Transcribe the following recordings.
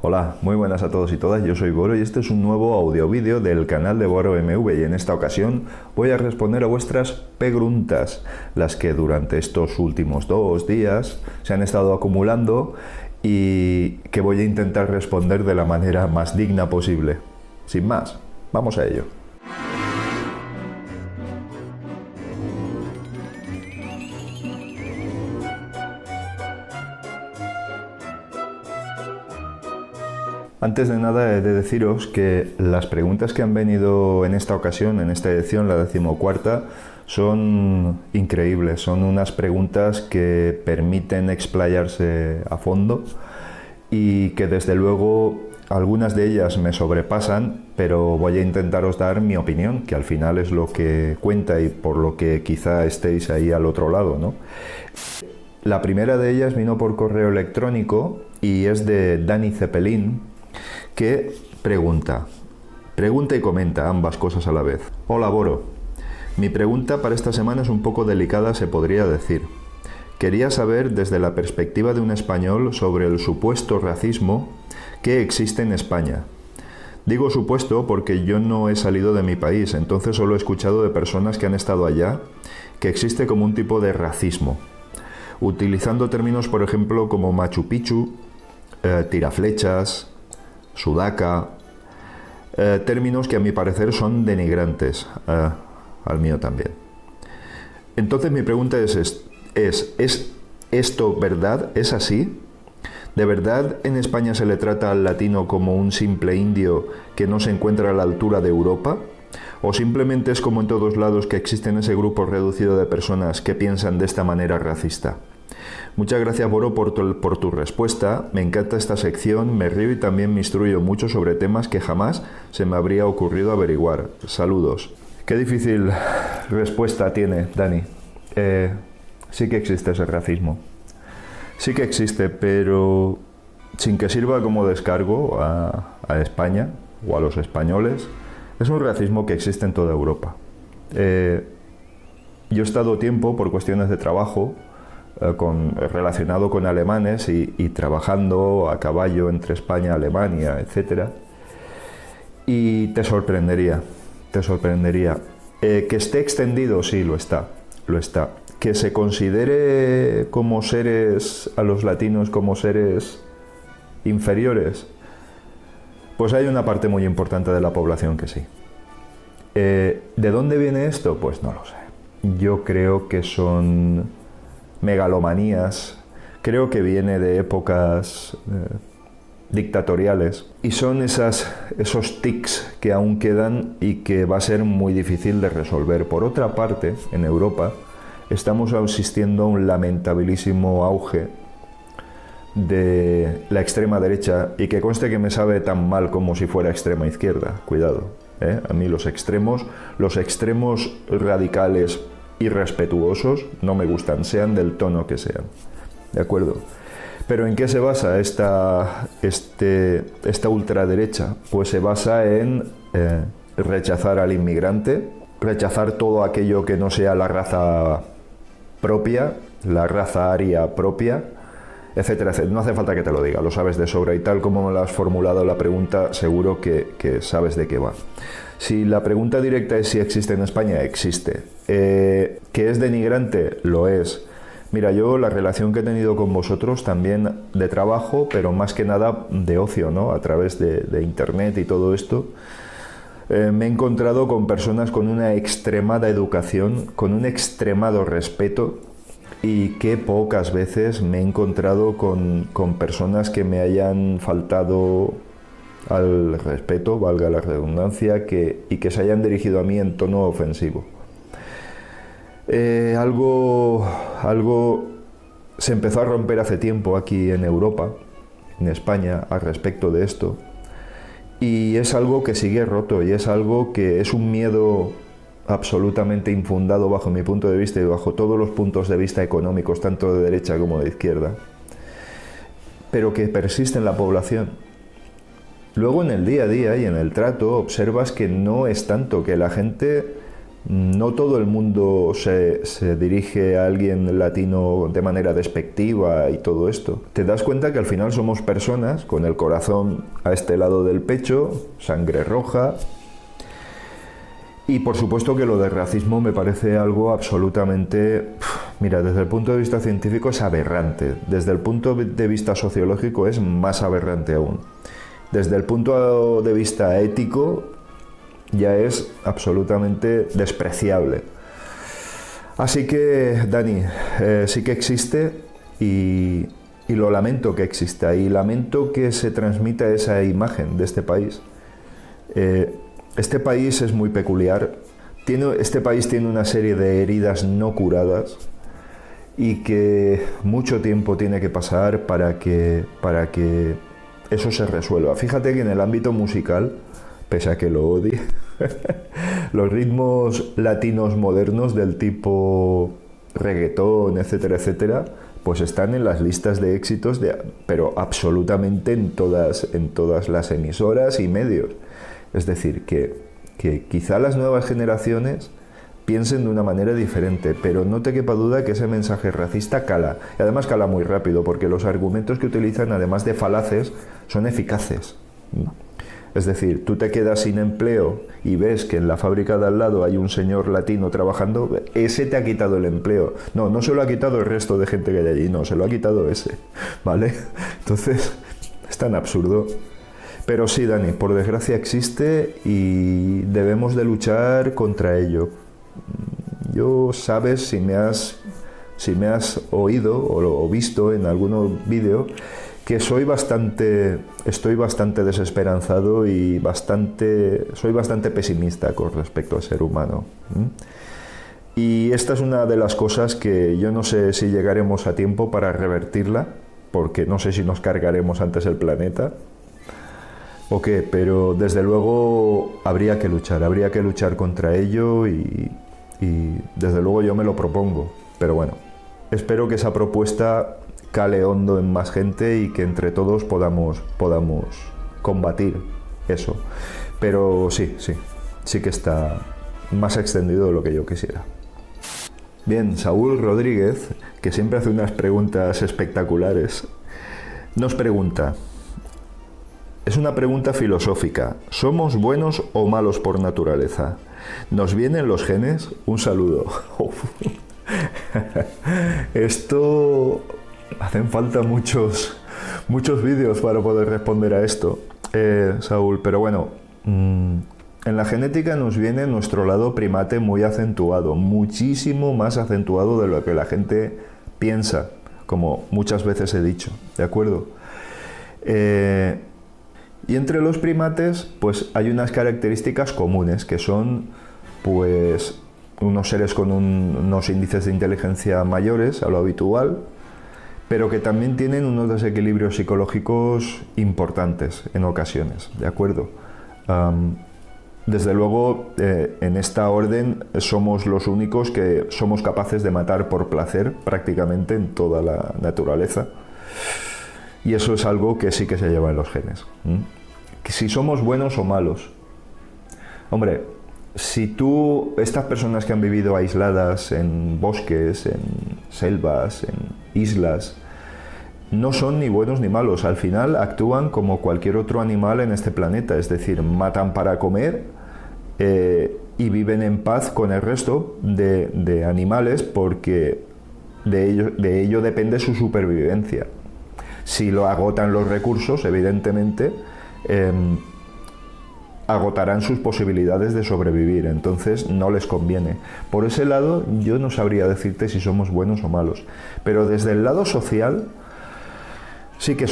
Hola, muy buenas a todos y todas, yo soy Boro y este es un nuevo audio-vídeo del canal de Boro MV y en esta ocasión voy a responder a vuestras preguntas, las que durante estos últimos 2 días se han estado acumulando y que voy a intentar responder de la manera más digna posible. Sin más, vamos a ello. Antes de nada he de deciros que las preguntas que han venido en esta ocasión, en esta edición, la 14ª, son increíbles. Son unas preguntas que permiten explayarse a fondo y que desde luego algunas de ellas me sobrepasan, pero voy a intentaros dar mi opinión, que al final es lo que cuenta y por lo que quizá estéis ahí al otro lado, ¿no? La primera de ellas vino por correo electrónico y es de Dani Cepelín, que pregunta y comenta ambas cosas a la vez. Hola Boro, mi pregunta para esta semana es un poco delicada, se podría decir. Quería saber desde la perspectiva de un español sobre el supuesto racismo que existe en España. Digo supuesto porque yo no he salido de mi país, entonces solo he escuchado de personas que han estado allá que existe como un tipo de racismo, utilizando términos por ejemplo como Machu Picchu, tiraflechas, sudaca, términos que a mi parecer son denigrantes, al mío también. Entonces mi pregunta ¿es esto verdad? ¿Es así? ¿De verdad en España se le trata al latino como un simple indio que no se encuentra a la altura de Europa? ¿O simplemente es como en todos lados que existe ese grupo reducido de personas que piensan de esta manera racista? Muchas gracias, Boro, por tu respuesta. Me encanta esta sección, me río y también me instruyo mucho sobre temas que jamás se me habría ocurrido averiguar. Saludos. Qué difícil respuesta tiene, Dani. Sí que existe ese racismo. Sí que existe, pero sin que sirva como descargo a España o a los españoles, es un racismo que existe en toda Europa. Yo he estado tiempo, por cuestiones de trabajo, relacionado con alemanes y trabajando a caballo entre España, Alemania, etc. Y te sorprendería. Que esté extendido, sí, lo está. Que se considere como seres, a los latinos como seres inferiores, pues hay una parte muy importante de la población que sí. ¿De dónde viene esto? Pues no lo sé. Yo creo que son megalomanías, creo que viene de épocas dictatoriales y son esos tics que aún quedan y que va a ser muy difícil de resolver. Por otra parte, en Europa estamos asistiendo a un lamentabilísimo auge de la extrema derecha y que conste que me sabe tan mal como si fuera extrema izquierda, cuidado, A mí los extremos radicales irrespetuosos no me gustan, sean del tono que sean, ¿de acuerdo? Pero ¿en qué se basa esta ultraderecha? Pues se basa en rechazar al inmigrante, rechazar todo aquello que no sea la raza propia, la raza aria propia, etcétera, etcétera. No hace falta que te lo diga, lo sabes de sobra y tal como me lo has formulado la pregunta, seguro que sabes de qué va. Si la pregunta directa es si existe en España, existe. ¿Que es denigrante? Lo es. Mira, yo la relación que he tenido con vosotros también de trabajo, pero más que nada de ocio, ¿no? A través de internet y todo esto, me he encontrado con personas con una extremada educación, con un extremado respeto y que pocas veces me he encontrado con personas que me hayan faltado al respeto, valga la redundancia, y que se hayan dirigido a mí en tono ofensivo. Algo se empezó a romper hace tiempo aquí en Europa, en España, al respecto de esto, y es algo que sigue roto y es algo que es un miedo absolutamente infundado bajo mi punto de vista y bajo todos los puntos de vista económicos, tanto de derecha como de izquierda, pero que persiste en la población. Luego en el día a día y en el trato observas que no es tanto, que la gente No todo el mundo se dirige a alguien latino de manera despectiva y todo esto. Te das cuenta que al final somos personas con el corazón a este lado del pecho, sangre roja. Y por supuesto que lo del racismo me parece algo absolutamente... Mira, desde el punto de vista científico es aberrante. Desde el punto de vista sociológico es más aberrante aún. Desde el punto de vista ético ya es absolutamente despreciable. Así que, Dani, sí que existe y lo lamento que exista y lamento que se transmita esa imagen de este país. Este país es muy peculiar. Este país tiene una serie de heridas no curadas y que mucho tiempo tiene que pasar para que eso se resuelva. Fíjate que en el ámbito musical, pese a que lo odie, los ritmos latinos modernos del tipo reggaetón, etcétera, etcétera, pues están en las listas de éxitos, pero absolutamente en todas las emisoras y medios. Es decir, que quizá las nuevas generaciones piensen de una manera diferente, pero no te quepa duda que ese mensaje racista cala. Y además cala muy rápido, porque los argumentos que utilizan, además de falaces, son eficaces. Es decir, tú te quedas sin empleo y ves que en la fábrica de al lado hay un señor latino trabajando, ese te ha quitado el empleo. No se lo ha quitado el resto de gente que hay allí, no, se lo ha quitado ese, ¿vale? Entonces, es tan absurdo. Pero sí, Dani, por desgracia existe y debemos de luchar contra ello. Yo, sabes, si me has oído o visto en algún vídeo, que estoy bastante desesperanzado y soy bastante pesimista con respecto al ser humano. Y esta es una de las cosas que yo no sé si llegaremos a tiempo para revertirla, porque no sé si nos cargaremos antes el planeta o qué, pero desde luego habría que luchar contra ello y desde luego yo me lo propongo. Pero bueno, espero que esa propuesta cale hondo en más gente y que entre todos podamos combatir eso. Pero sí que está más extendido de lo que yo quisiera. Bien, Saúl Rodríguez, que siempre hace unas preguntas espectaculares, nos pregunta, es una pregunta filosófica, ¿somos buenos o malos por naturaleza? ¿Nos vienen los genes? Un saludo. Esto... hacen falta muchos vídeos para poder responder a esto, Saúl, pero bueno, en la genética nos viene nuestro lado primate muy acentuado, muchísimo más acentuado de lo que la gente piensa, como muchas veces he dicho, ¿de acuerdo? Y entre los primates, pues hay unas características comunes, que son, pues, unos seres con unos índices de inteligencia mayores a lo habitual, pero que también tienen unos desequilibrios psicológicos importantes en ocasiones, ¿de acuerdo? Desde luego, en esta orden somos los únicos que somos capaces de matar por placer prácticamente en toda la naturaleza, y eso es algo que sí que se lleva en los genes. Si somos buenos o malos, hombre, si estas personas que han vivido aisladas en bosques, en selvas, en islas, no son ni buenos ni malos, al final actúan como cualquier otro animal en este planeta, es decir, matan para comer y viven en paz con el resto de animales, porque de ello depende su supervivencia. Si lo agotan los recursos, evidentemente, agotarán sus posibilidades de sobrevivir, entonces no les conviene. Por ese lado yo no sabría decirte si somos buenos o malos, pero desde el lado social sí que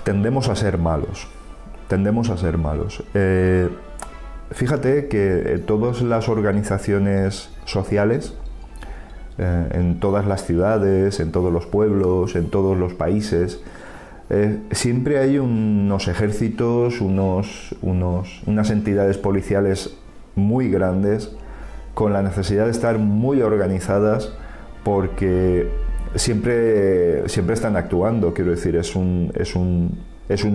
tendemos a ser malos. Fíjate que todas las organizaciones sociales, en todas las ciudades, en todos los pueblos, en todos los países, siempre hay unos ejércitos, unas entidades policiales muy grandes, con la necesidad de estar muy organizadas, porque siempre están actuando. Quiero decir, es un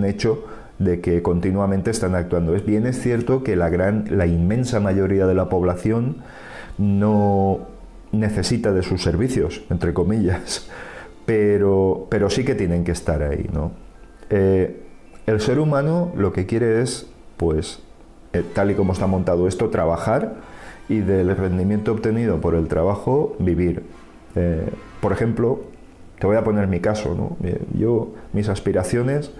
hecho de que continuamente están actuando. Es cierto que la inmensa mayoría de la población no necesita de sus servicios, entre comillas, pero sí que tienen que estar ahí, ¿no? El ser humano lo que quiere es, pues, tal y como está montado esto, trabajar y del rendimiento obtenido por el trabajo vivir. Por ejemplo, te voy a poner mi caso, ¿no? Yo, mis aspiraciones,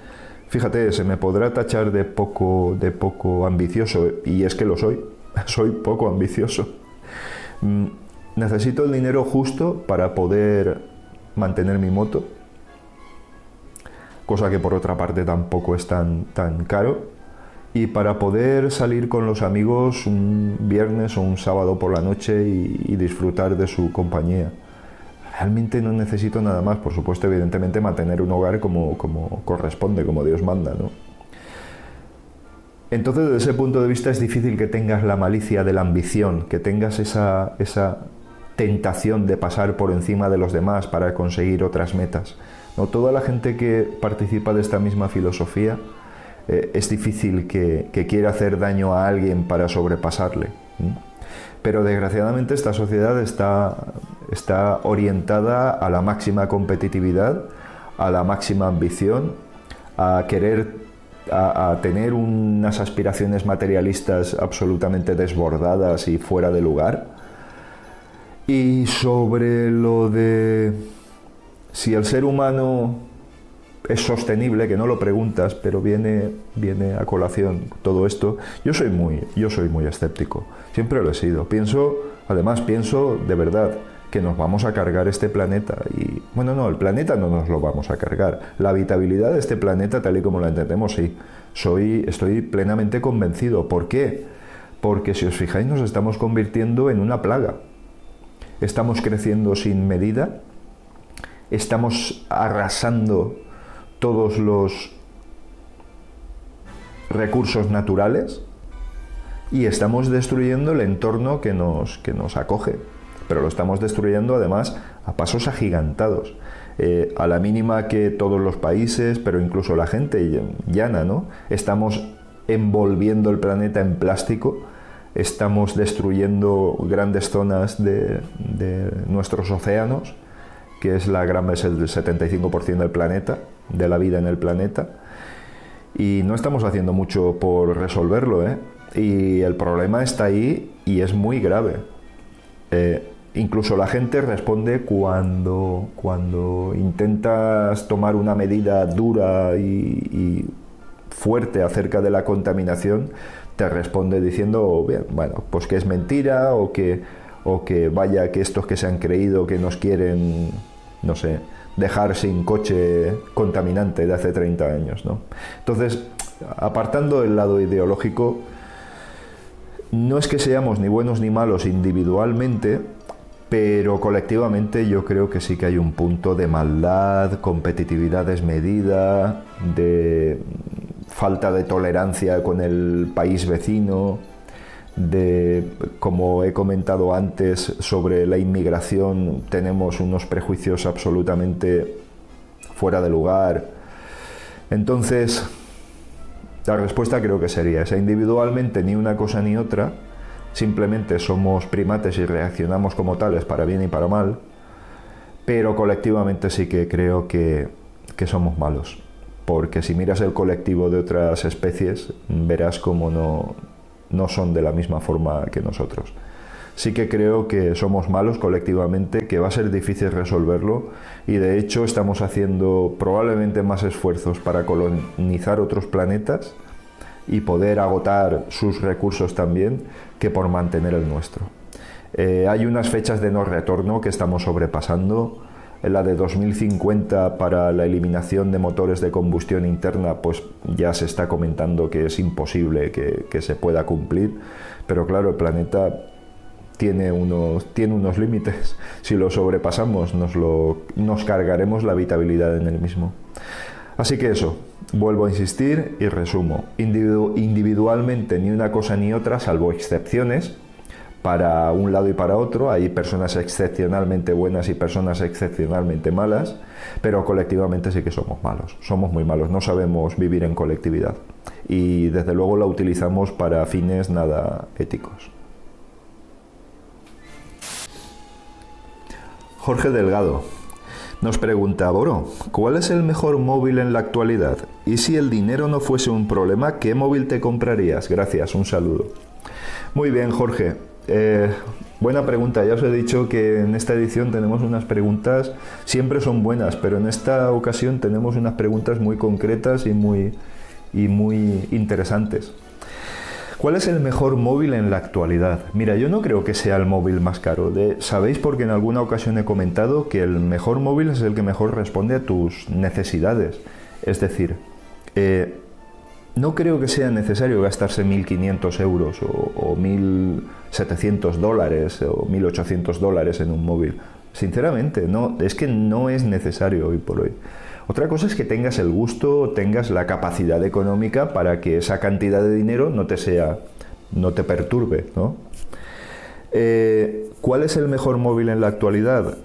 fíjate, se me podrá tachar de poco ambicioso, y es que lo soy, soy poco ambicioso. Necesito el dinero justo para poder mantener mi moto, cosa que por otra parte tampoco es tan caro, y para poder salir con los amigos un viernes o un sábado por la noche y disfrutar de su compañía. Realmente no necesito nada más, por supuesto, evidentemente mantener un hogar como corresponde, como Dios manda, ¿no? Entonces, desde ese punto de vista es difícil que tengas la malicia de la ambición, que tengas esa tentación de pasar por encima de los demás para conseguir otras metas, ¿no? Toda la gente que participa de esta misma filosofía, es difícil que quiera hacer daño a alguien para sobrepasarle, ¿sí? Pero desgraciadamente esta sociedad está orientada a la máxima competitividad, a la máxima ambición, a tener unas aspiraciones materialistas absolutamente desbordadas y fuera de lugar. Y sobre lo de si el ser humano es sostenible, que no lo preguntas, pero viene a colación todo esto. Yo soy muy escéptico, siempre lo he sido. Pienso de verdad que nos vamos a cargar este planeta y, bueno, no, el planeta no nos lo vamos a cargar. La habitabilidad de este planeta, tal y como la entendemos, sí. Estoy plenamente convencido. ¿Por qué? Porque si os fijáis nos estamos convirtiendo en una plaga. Estamos creciendo sin medida, estamos arrasando todos los recursos naturales y estamos destruyendo el entorno que nos acoge, pero lo estamos destruyendo además a pasos agigantados. A la mínima que todos los países, pero incluso la gente llana, ¿no? Estamos envolviendo el planeta en plástico, estamos destruyendo grandes zonas de nuestros océanos, que es el 75% del planeta, de la vida en el planeta, y no estamos haciendo mucho por resolverlo, y el problema está ahí y es muy grave. Incluso la gente responde cuando intentas tomar una medida dura y fuerte acerca de la contaminación, te responde diciendo, bien, bueno, pues que es mentira o que vaya, que estos que se han creído que nos quieren, no sé, dejar sin coche contaminante de hace 30 años, ¿no? Entonces, apartando el lado ideológico, no es que seamos ni buenos ni malos individualmente, pero colectivamente yo creo que sí que hay un punto de maldad, competitividad desmedida, de falta de tolerancia con el país vecino, como he comentado antes, sobre la inmigración tenemos unos prejuicios absolutamente fuera de lugar. Entonces, la respuesta creo que sería esa: individualmente ni una cosa ni otra, simplemente somos primates y reaccionamos como tales para bien y para mal, pero colectivamente sí que creo que somos malos, porque si miras el colectivo de otras especies verás cómo no son de la misma forma que nosotros. Sí que creo que somos malos colectivamente, que va a ser difícil resolverlo, y de hecho estamos haciendo probablemente más esfuerzos para colonizar otros planetas y poder agotar sus recursos también, que por mantener el nuestro. Hay unas fechas de no retorno que estamos sobrepasando. La de 2050 para la eliminación de motores de combustión interna, pues ya se está comentando que es imposible que se pueda cumplir, pero claro, el planeta tiene unos límites. Si lo sobrepasamos nos cargaremos la habitabilidad en el mismo. Así que eso, vuelvo a insistir y resumo: individualmente ni una cosa ni otra, salvo excepciones para un lado y para otro. Hay personas excepcionalmente buenas y personas excepcionalmente malas, pero colectivamente sí que somos malos, somos muy malos, no sabemos vivir en colectividad y desde luego la utilizamos para fines nada éticos. Jorge Delgado nos pregunta, Boro, ¿cuál es el mejor móvil en la actualidad? Y si el dinero no fuese un problema, ¿qué móvil te comprarías? Gracias, un saludo. Muy bien, Jorge. Buena pregunta. Ya os he dicho que en esta edición tenemos unas preguntas, siempre son buenas, pero en esta ocasión tenemos unas preguntas muy concretas y muy interesantes. ¿Cuál es el mejor móvil en la actualidad? Mira, yo no creo que sea el móvil más caro. Sabéis, porque en alguna ocasión he comentado que el mejor móvil es el que mejor responde a tus necesidades. Es decir, no creo que sea necesario gastarse 1.500 euros o 1.700 dólares o 1.800 dólares en un móvil. Sinceramente, no, es que no es necesario hoy por hoy. Otra cosa es que tengas el gusto, tengas la capacidad económica para que esa cantidad de dinero no te perturbe, ¿no? ¿Cuál es el mejor móvil en la actualidad?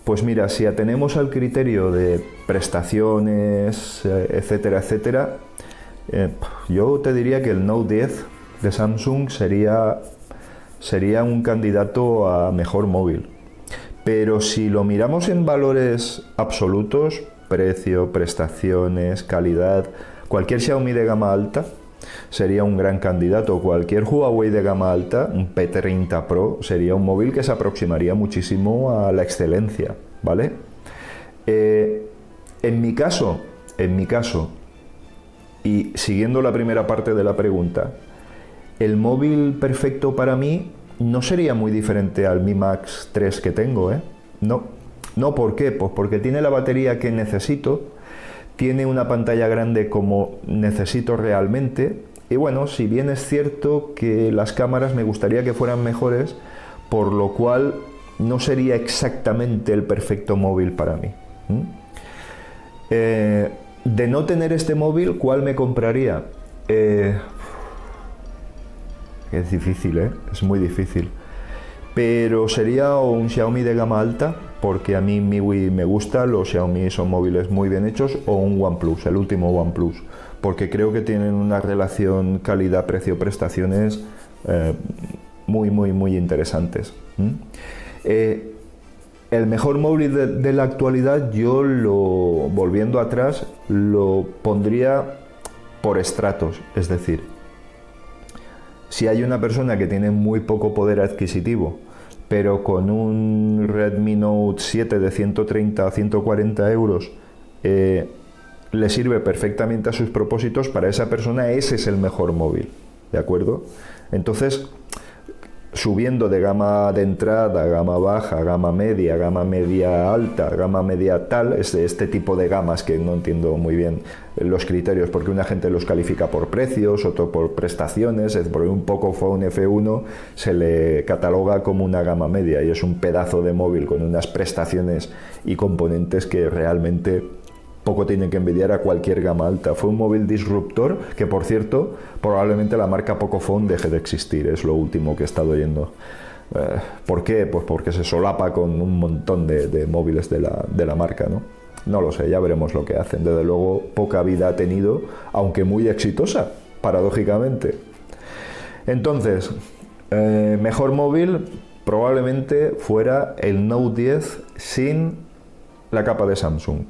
Pues mira, si atenemos al criterio de prestaciones, etcétera, etcétera, yo te diría que el Note 10 de Samsung sería un candidato a mejor móvil. Pero si lo miramos en valores absolutos, precio, prestaciones, calidad, cualquier Xiaomi de gama alta sería un gran candidato. Cualquier Huawei de gama alta, un P30 Pro, sería un móvil que se aproximaría muchísimo a la excelencia, ¿vale? En mi caso, y siguiendo la primera parte de la pregunta, el móvil perfecto para mí no sería muy diferente al Mi Max 3 que tengo, ¿eh? No, ¿por qué? Pues porque tiene la batería que necesito, tiene una pantalla grande como necesito realmente, y bueno, si bien es cierto que las cámaras me gustaría que fueran mejores, por lo cual no sería exactamente el perfecto móvil para mí. De no tener este móvil, ¿cuál me compraría? Es difícil, ¿eh? Es muy difícil. Pero sería un Xiaomi de gama alta, porque a mí MIUI me gusta, los Xiaomi son móviles muy bien hechos, o un OnePlus, el último OnePlus, porque creo que tienen una relación calidad-precio-prestaciones muy interesantes. El mejor móvil de la actualidad, volviendo atrás, lo pondría por estratos, es decir, si hay una persona que tiene muy poco poder adquisitivo, pero con un Redmi Note 7 de 130 a 140 euros le sirve perfectamente a sus propósitos, para esa persona ese es el mejor móvil, ¿de acuerdo? Entonces, subiendo de gama de entrada, gama baja, gama media alta, gama media tal, este tipo de gamas que no entiendo muy bien los criterios, porque una gente los califica por precios, otro por prestaciones, por un Pocophone F1 se le cataloga como una gama media y es un pedazo de móvil con unas prestaciones y componentes que realmente poco tienen que envidiar a cualquier gama alta. Fue un móvil disruptor que, por cierto, probablemente la marca Pocophone deje de existir, es lo último que he estado oyendo. ¿Por qué? Pues porque se solapa con un montón de móviles de la marca, ¿no? No lo sé, ya veremos lo que hacen. Desde luego, poca vida ha tenido, aunque muy exitosa, paradójicamente. Entonces, mejor móvil probablemente fuera el Note 10 sin la capa de Samsung.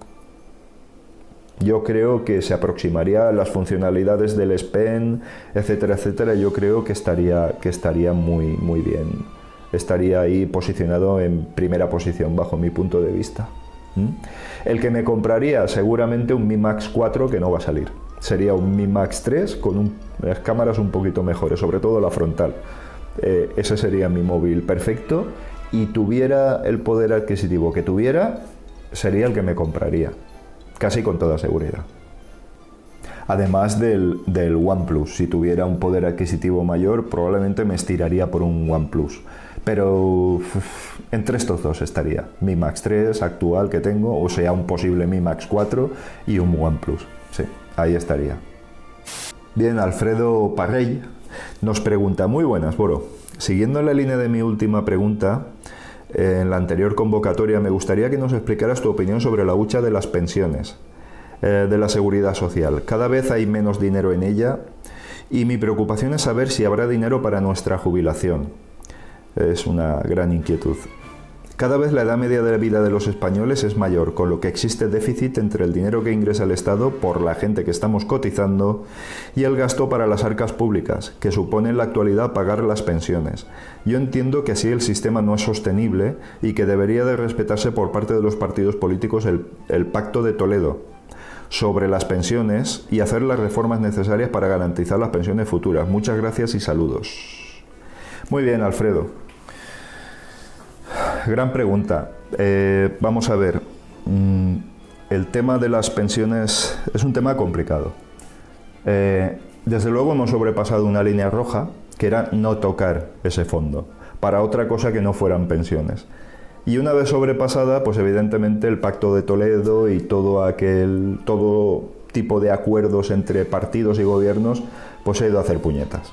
Yo creo que se aproximaría a las funcionalidades del S Pen, etcétera, etcétera. Yo creo que estaría muy bien. Estaría ahí posicionado en primera posición, bajo mi punto de vista. El que me compraría seguramente un Mi Max 4 que no va a salir. Sería un Mi Max 3 con las cámaras un poquito mejores, sobre todo la frontal. Ese sería mi móvil perfecto, y tuviera el poder adquisitivo que tuviera, sería el que me compraría. Casi con toda seguridad. Además del OnePlus, si tuviera un poder adquisitivo mayor, probablemente me estiraría por un OnePlus. Pero entre estos dos estaría Mi Max 3 actual que tengo, o sea, un posible Mi Max 4 y un OnePlus. Sí, ahí estaría. Bien, Alfredo Parrell nos pregunta: muy buenas, Boro. Siguiendo la línea de mi última pregunta, en la anterior convocatoria, me gustaría que nos explicaras tu opinión sobre la hucha de las pensiones, de la seguridad social. Cada vez hay menos dinero en ella y mi preocupación es saber si habrá dinero para nuestra jubilación. Es una gran inquietud. Cada vez la edad media de vida de los españoles es mayor, con lo que existe déficit entre el dinero que ingresa el Estado por la gente que estamos cotizando y el gasto para las arcas públicas, que supone en la actualidad pagar las pensiones. Yo entiendo que así el sistema no es sostenible y que debería de respetarse por parte de los partidos políticos el Pacto de Toledo sobre las pensiones y hacer las reformas necesarias para garantizar las pensiones futuras. Muchas gracias y saludos. Muy bien, Alfredo. Gran pregunta. Vamos a ver. El tema de las pensiones es un tema complicado. Desde luego hemos sobrepasado una línea roja, que era no tocar ese fondo, para otra cosa que no fueran pensiones. Y una vez sobrepasada, pues evidentemente el Pacto de Toledo y todo tipo de acuerdos entre partidos y gobiernos, pues se ha ido a hacer puñetas.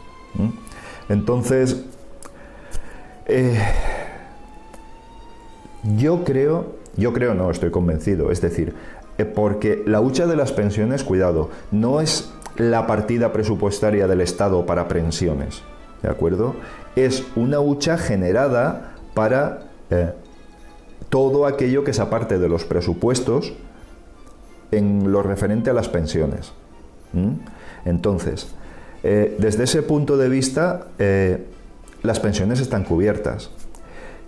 Entonces, yo creo no, estoy convencido, es decir, porque la hucha de las pensiones, cuidado, no es la partida presupuestaria del Estado para pensiones, ¿de acuerdo? Es una hucha generada para todo aquello que es aparte de los presupuestos en lo referente a las pensiones. Entonces, desde ese punto de vista, las pensiones están cubiertas.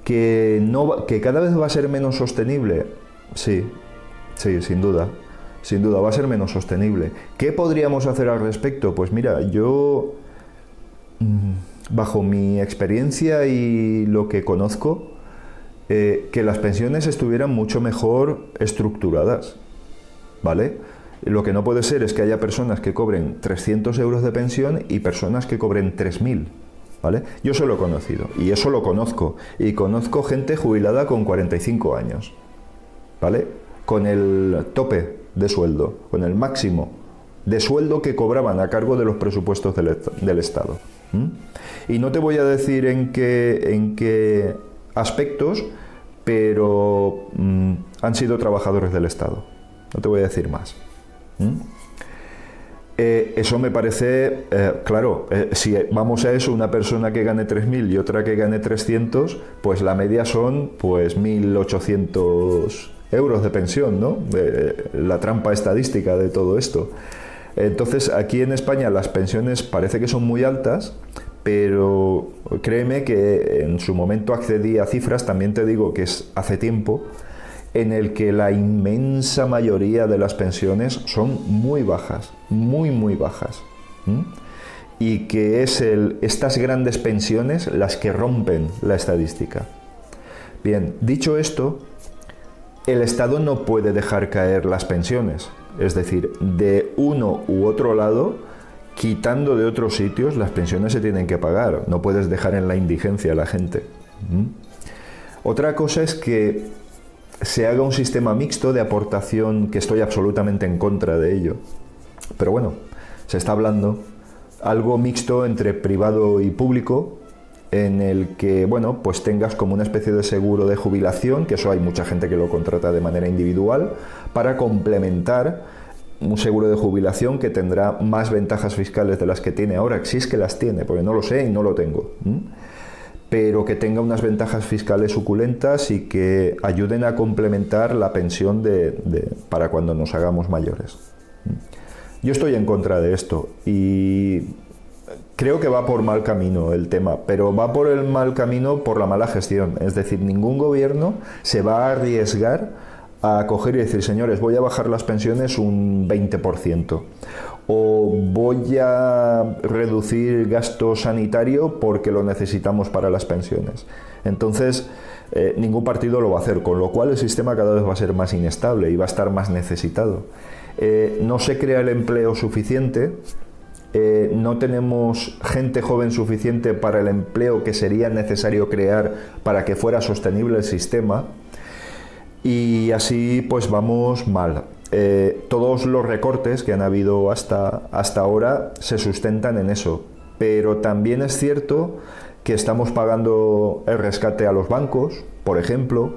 Que cada vez va a ser menos sostenible, sí, sin duda, va a ser menos sostenible. ¿Qué podríamos hacer al respecto? Pues mira, yo, bajo mi experiencia y lo que conozco, que las pensiones estuvieran mucho mejor estructuradas, ¿vale? Lo que no puede ser es que haya personas que cobren 300 euros de pensión y personas que cobren 3.000. ¿Vale? Yo eso lo he conocido, y eso lo conozco, y conozco gente jubilada con 45 años, ¿vale? Con el tope de sueldo, con el máximo de sueldo que cobraban a cargo de los presupuestos del Estado. Y no te voy a decir en qué aspectos, pero han sido trabajadores del Estado, no te voy a decir más. Eso me parece, claro, si vamos a eso, una persona que gane 3.000 y otra que gane 300, pues la media son pues 1.800 euros de pensión, ¿no? La trampa estadística de todo esto. Entonces, aquí en España las pensiones parece que son muy altas, pero créeme que en su momento accedí a cifras, también te digo que es hace tiempo, en el que la inmensa mayoría de las pensiones son muy bajas, muy bajas. Y que es estas grandes pensiones las que rompen la estadística. Bien, dicho esto, el Estado no puede dejar caer las pensiones. Es decir, de uno u otro lado, quitando de otros sitios, las pensiones se tienen que pagar. No puedes dejar en la indigencia a la gente. Otra cosa es que se haga un sistema mixto de aportación, que estoy absolutamente en contra de ello. Pero bueno, se está hablando algo mixto entre privado y público, en el que, bueno, pues tengas como una especie de seguro de jubilación, que eso hay mucha gente que lo contrata de manera individual, para complementar un seguro de jubilación que tendrá más ventajas fiscales de las que tiene ahora, si es que las tiene, porque no lo sé y no lo tengo. Pero que tenga unas ventajas fiscales suculentas y que ayuden a complementar la pensión para cuando nos hagamos mayores. Yo estoy en contra de esto y creo que va por mal camino el tema, pero va por el mal camino por la mala gestión. Es decir, ningún gobierno se va a arriesgar a coger y decir, señores, voy a bajar las pensiones un 20%. O voy a reducir gasto sanitario porque lo necesitamos para las pensiones. Entonces, ningún partido lo va a hacer, con lo cual el sistema cada vez va a ser más inestable y va a estar más necesitado. No se crea el empleo suficiente, no tenemos gente joven suficiente para el empleo que sería necesario crear para que fuera sostenible el sistema, y así pues vamos mal. Todos los recortes que han habido hasta ahora se sustentan en eso, pero también es cierto que estamos pagando el rescate a los bancos, por ejemplo,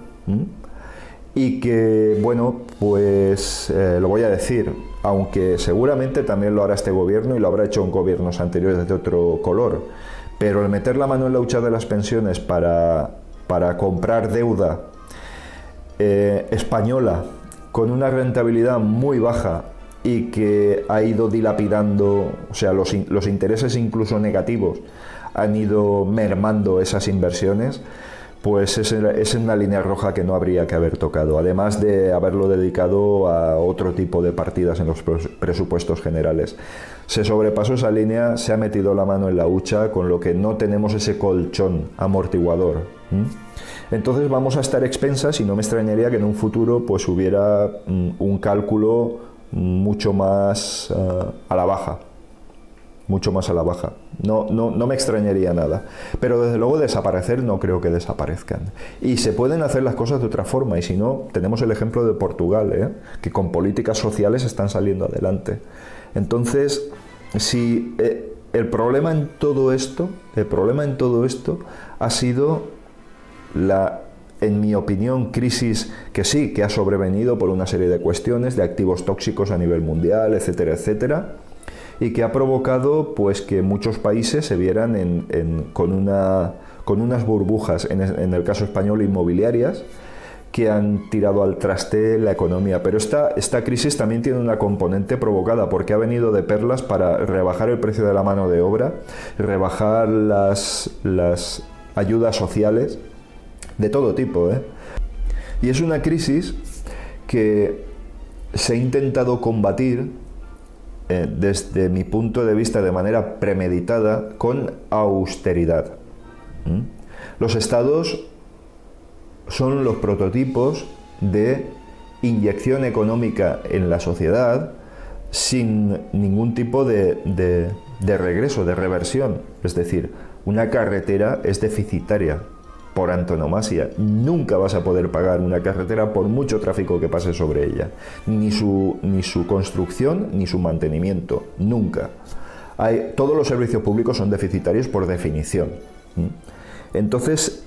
y que, bueno, pues lo voy a decir, aunque seguramente también lo hará este gobierno y lo habrá hecho en gobiernos anteriores de otro color, pero el meter la mano en la hucha de las pensiones para para comprar deuda española con una rentabilidad muy baja y que ha ido dilapidando, o sea, los intereses incluso negativos han ido mermando esas inversiones, pues es una línea roja que no habría que haber tocado, además de haberlo dedicado a otro tipo de partidas en los presupuestos generales. Se sobrepasó esa línea, se ha metido la mano en la hucha, con lo que no tenemos ese colchón amortiguador. Entonces vamos a estar expensas y no me extrañaría que en un futuro pues hubiera un cálculo mucho más a la baja. Mucho más a la baja. No me extrañaría nada. Pero desde luego desaparecer no creo que desaparezcan. Y se pueden hacer las cosas de otra forma. Y si no, tenemos el ejemplo de Portugal, que con políticas sociales están saliendo adelante. Entonces, si el problema en todo esto ha sido en mi opinión, crisis que sí, que ha sobrevenido por una serie de cuestiones, de activos tóxicos a nivel mundial, etcétera, etcétera, y que ha provocado pues que muchos países se vieran con unas burbujas, en el caso español inmobiliarias, que han tirado al traste la economía. Pero esta crisis también tiene una componente provocada, porque ha venido de perlas para rebajar el precio de la mano de obra, rebajar las ayudas sociales, de todo tipo, Y es una crisis que se ha intentado combatir desde mi punto de vista de manera premeditada con austeridad. Los estados son los prototipos de inyección económica en la sociedad sin ningún tipo de regreso, de reversión. Es decir, una carretera es deficitaria por antonomasia. Nunca vas a poder pagar una carretera por mucho tráfico que pase sobre ella. Ni su construcción, ni su mantenimiento. Nunca. Todos los servicios públicos son deficitarios por definición. Entonces,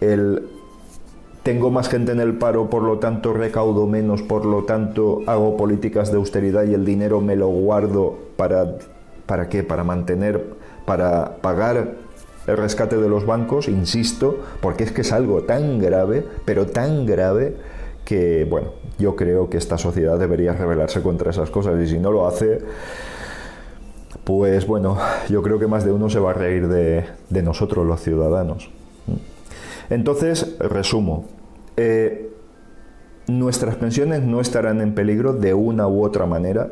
tengo más gente en el paro, por lo tanto recaudo menos, por lo tanto hago políticas de austeridad y el dinero me lo guardo ¿para qué? Para pagar el rescate de los bancos, insisto, porque es que es algo tan grave, pero tan grave, que, bueno, yo creo que esta sociedad debería rebelarse contra esas cosas, y si no lo hace, pues bueno, yo creo que más de uno se va a reír de nosotros, los ciudadanos. Entonces, resumo, nuestras pensiones no estarán en peligro de una u otra manera,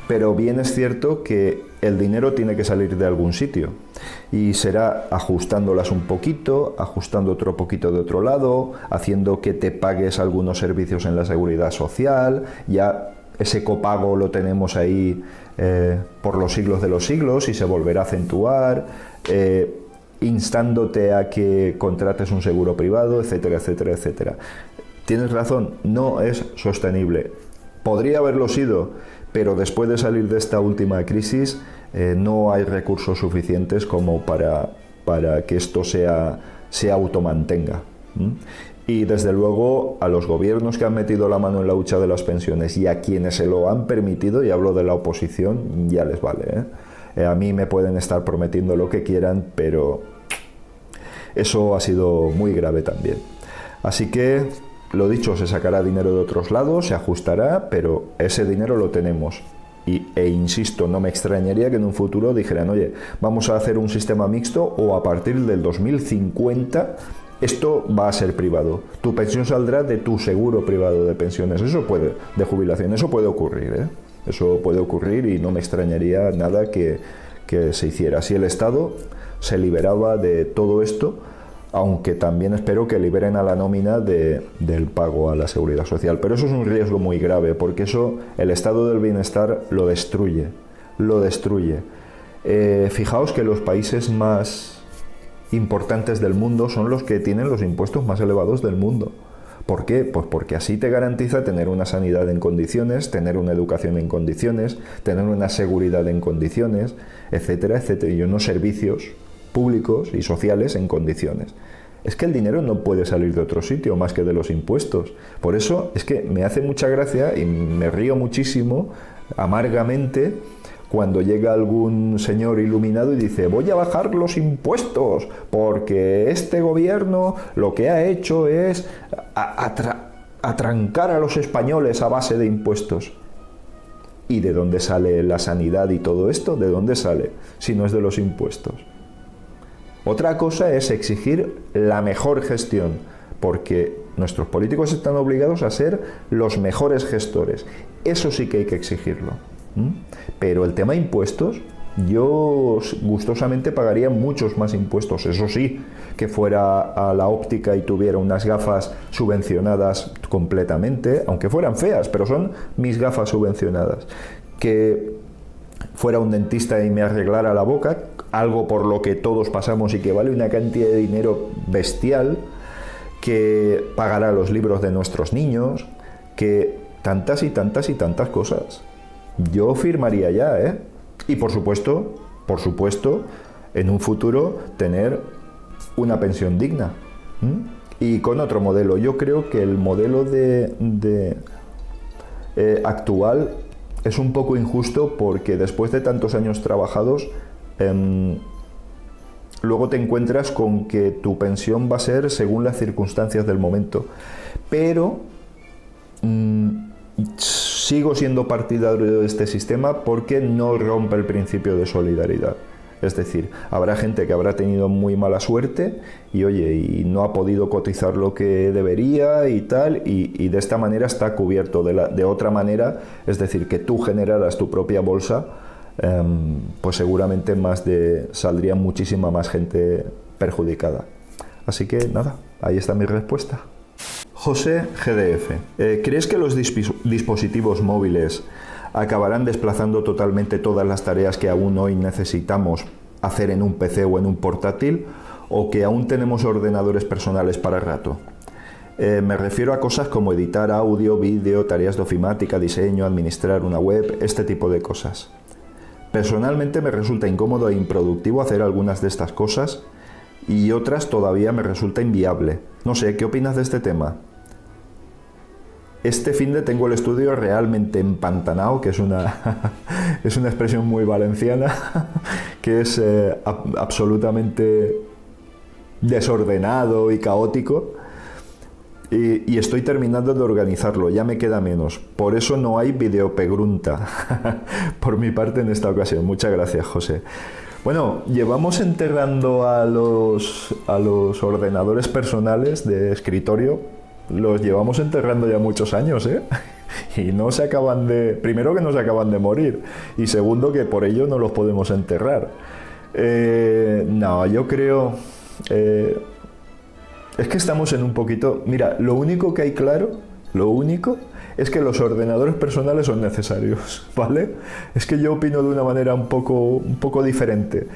pero bien es cierto que el dinero tiene que salir de algún sitio y será ajustándolas un poquito, ajustando otro poquito de otro lado, haciendo que te pagues algunos servicios en la seguridad social. Ya ese copago lo tenemos ahí por los siglos de los siglos y se volverá a acentuar, instándote a que contrates un seguro privado, etcétera, etcétera, etcétera. Tienes razón, no es sostenible. Podría haberlo sido, pero después de salir de esta última crisis no hay recursos suficientes como para que esto se automantenga. Y desde luego a los gobiernos que han metido la mano en la hucha de las pensiones y a quienes se lo han permitido, y hablo de la oposición, ya les vale. A mí me pueden estar prometiendo lo que quieran, pero eso ha sido muy grave también. Así que, lo dicho, se sacará dinero de otros lados, se ajustará, pero ese dinero lo tenemos. E insisto, no me extrañaría que en un futuro dijeran, oye, vamos a hacer un sistema mixto o a partir del 2050 esto va a ser privado. Tu pensión saldrá de tu seguro privado de pensiones. De jubilación, eso puede ocurrir, Eso puede ocurrir y no me extrañaría nada que se hiciera. Si el Estado se liberaba de todo esto, aunque también espero que liberen a la nómina del pago a la seguridad social. Pero eso es un riesgo muy grave, porque eso, el estado del bienestar lo destruye. Fijaos que los países más importantes del mundo son los que tienen los impuestos más elevados del mundo. ¿Por qué? Pues porque así te garantiza tener una sanidad en condiciones, tener una educación en condiciones, tener una seguridad en condiciones, etcétera, etcétera, y unos servicios públicos y sociales en condiciones. Es que el dinero no puede salir de otro sitio más que de los impuestos. Por eso es que me hace mucha gracia y me río muchísimo, amargamente, cuando llega algún señor iluminado y dice voy a bajar los impuestos porque este gobierno lo que ha hecho es atrancar a los españoles a base de impuestos. ¿Y de dónde sale la sanidad y todo esto? ¿De dónde sale? Si no es de los impuestos. Otra cosa es exigir la mejor gestión, porque nuestros políticos están obligados a ser los mejores gestores. Eso sí que hay que exigirlo. Pero el tema impuestos, yo gustosamente pagaría muchos más impuestos. Eso sí, que fuera a la óptica y tuviera unas gafas subvencionadas completamente, aunque fueran feas, pero son mis gafas subvencionadas. Que fuera un dentista y me arreglara la boca, algo por lo que todos pasamos y que vale una cantidad de dinero bestial, que pagara los libros de nuestros niños, que tantas y tantas y tantas cosas. Yo firmaría ya, ¿eh? Y por supuesto, en un futuro tener una pensión digna. Y con otro modelo. Yo creo que el modelo actual es un poco injusto porque después de tantos años trabajados, luego te encuentras con que tu pensión va a ser según las circunstancias del momento. Pero sigo siendo partidario de este sistema porque no rompe el principio de solidaridad. Es decir, habrá gente que habrá tenido muy mala suerte y oye, y no ha podido cotizar lo que debería y tal, y de esta manera está cubierto. De otra manera, es decir, que tú generaras tu propia bolsa, pues seguramente saldría muchísima más gente perjudicada. Así que nada, ahí está mi respuesta. José GDF, ¿crees que los dispositivos móviles acabarán desplazando totalmente todas las tareas que aún hoy necesitamos hacer en un PC o en un portátil, o que aún tenemos ordenadores personales para rato? Me refiero a cosas como editar audio, vídeo, tareas de ofimática, diseño, administrar una web, este tipo de cosas. Personalmente me resulta incómodo e improductivo hacer algunas de estas cosas y otras todavía me resulta inviable. No sé, ¿qué opinas de este tema? Este finde tengo el estudio realmente empantanado, que es una expresión muy valenciana, que es absolutamente desordenado y caótico, y estoy terminando de organizarlo, ya me queda menos. Por eso no hay videopregunta por mi parte en esta ocasión. Muchas gracias, José. Bueno, llevamos enterrando a los ordenadores personales de escritorio. Los llevamos enterrando ya muchos años, ¿eh? Y no se acaban de... Primero, que no se acaban de morir. Y segundo, que por ello no los podemos enterrar. No, yo creo... es que estamos en un poquito... Mira, lo único que hay claro, es que los ordenadores personales son necesarios, ¿vale? Es que yo opino de una manera un poco diferente.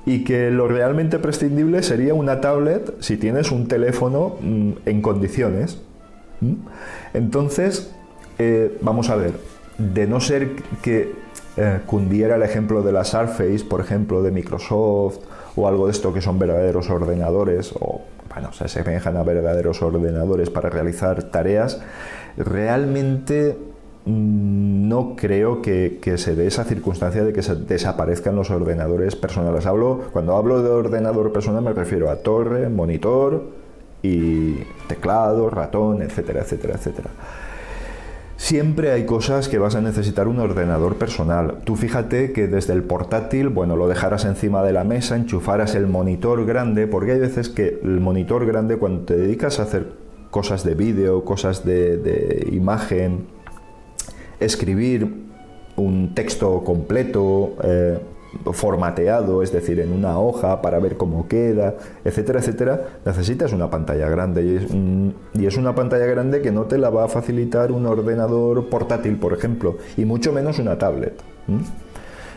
Y que lo realmente prescindible sería una tablet si tienes un teléfono en condiciones. Entonces, vamos a ver, de no ser que cundiera el ejemplo de la Surface, por ejemplo, de Microsoft, o algo de esto que son verdaderos ordenadores, o bueno, se asemejan a verdaderos ordenadores para realizar tareas, realmente no creo que se dé esa circunstancia de que se desaparezcan los ordenadores personales. Cuando hablo de ordenador personal me refiero a torre, monitor y teclado, ratón, etcétera, etcétera, etcétera. Siempre hay cosas que vas a necesitar un ordenador personal. Tú fíjate que desde el portátil, bueno, lo dejaras encima de la mesa, enchufaras el monitor grande, porque hay veces que el monitor grande, cuando te dedicas a hacer cosas de vídeo, cosas de imagen, escribir un texto completo, formateado, es decir, en una hoja para ver cómo queda, etcétera, etcétera, necesitas una pantalla grande y es una pantalla grande que no te la va a facilitar un ordenador portátil, por ejemplo, y mucho menos una tablet.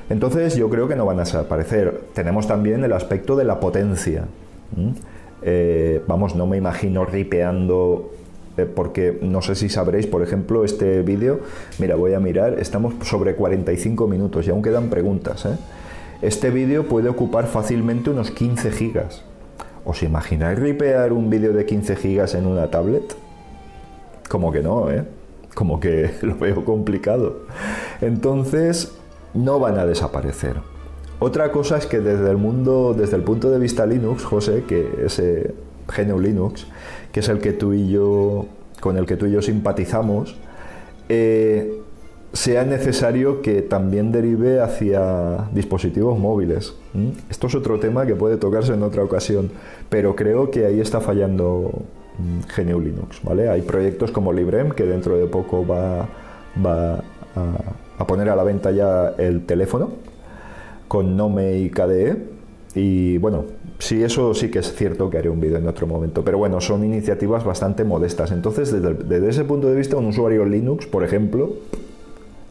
Entonces yo creo que no van a desaparecer. Tenemos también el aspecto de la potencia. Vamos, no me imagino ripeando, porque no sé si sabréis, por ejemplo, este vídeo, mira, voy a mirar, estamos sobre 45 minutos y aún quedan preguntas, ¿eh? Este vídeo puede ocupar fácilmente unos 15 gigas. ¿Os imagináis ripear un vídeo de 15 gigas en una tablet? Como que no, ¿eh? Como que lo veo complicado. Entonces, no van a desaparecer. Otra cosa es que desde el punto de vista Linux, José, que es GNU Linux, que es el que con el que tú y yo simpatizamos, sea necesario que también derive hacia dispositivos móviles. Esto es otro tema que puede tocarse en otra ocasión, pero creo que ahí está fallando GNU Linux, ¿vale? Hay proyectos como Librem, que dentro de poco va a poner a la venta ya el teléfono con Nome y KDE, y bueno, sí, eso sí que es cierto, que haré un vídeo en otro momento, pero bueno, son iniciativas bastante modestas. Entonces, desde ese punto de vista, un usuario Linux, por ejemplo,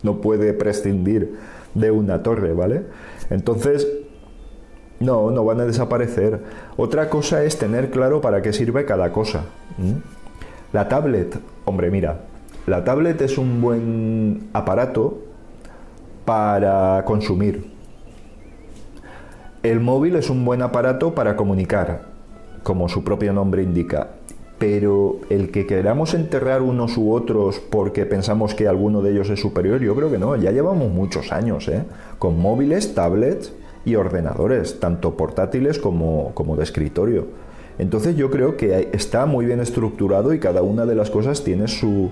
no puede prescindir de una torre, ¿vale? Entonces, no van a desaparecer. Otra cosa es tener claro para qué sirve cada cosa. La tablet, hombre, mira, la tablet es un buen aparato para consumir. El móvil es un buen aparato para comunicar, como su propio nombre indica. Pero el que queramos enterrar unos u otros porque pensamos que alguno de ellos es superior, yo creo que no. Ya llevamos muchos años, con móviles, tablets y ordenadores, tanto portátiles como de escritorio. Entonces yo creo que está muy bien estructurado y cada una de las cosas tiene su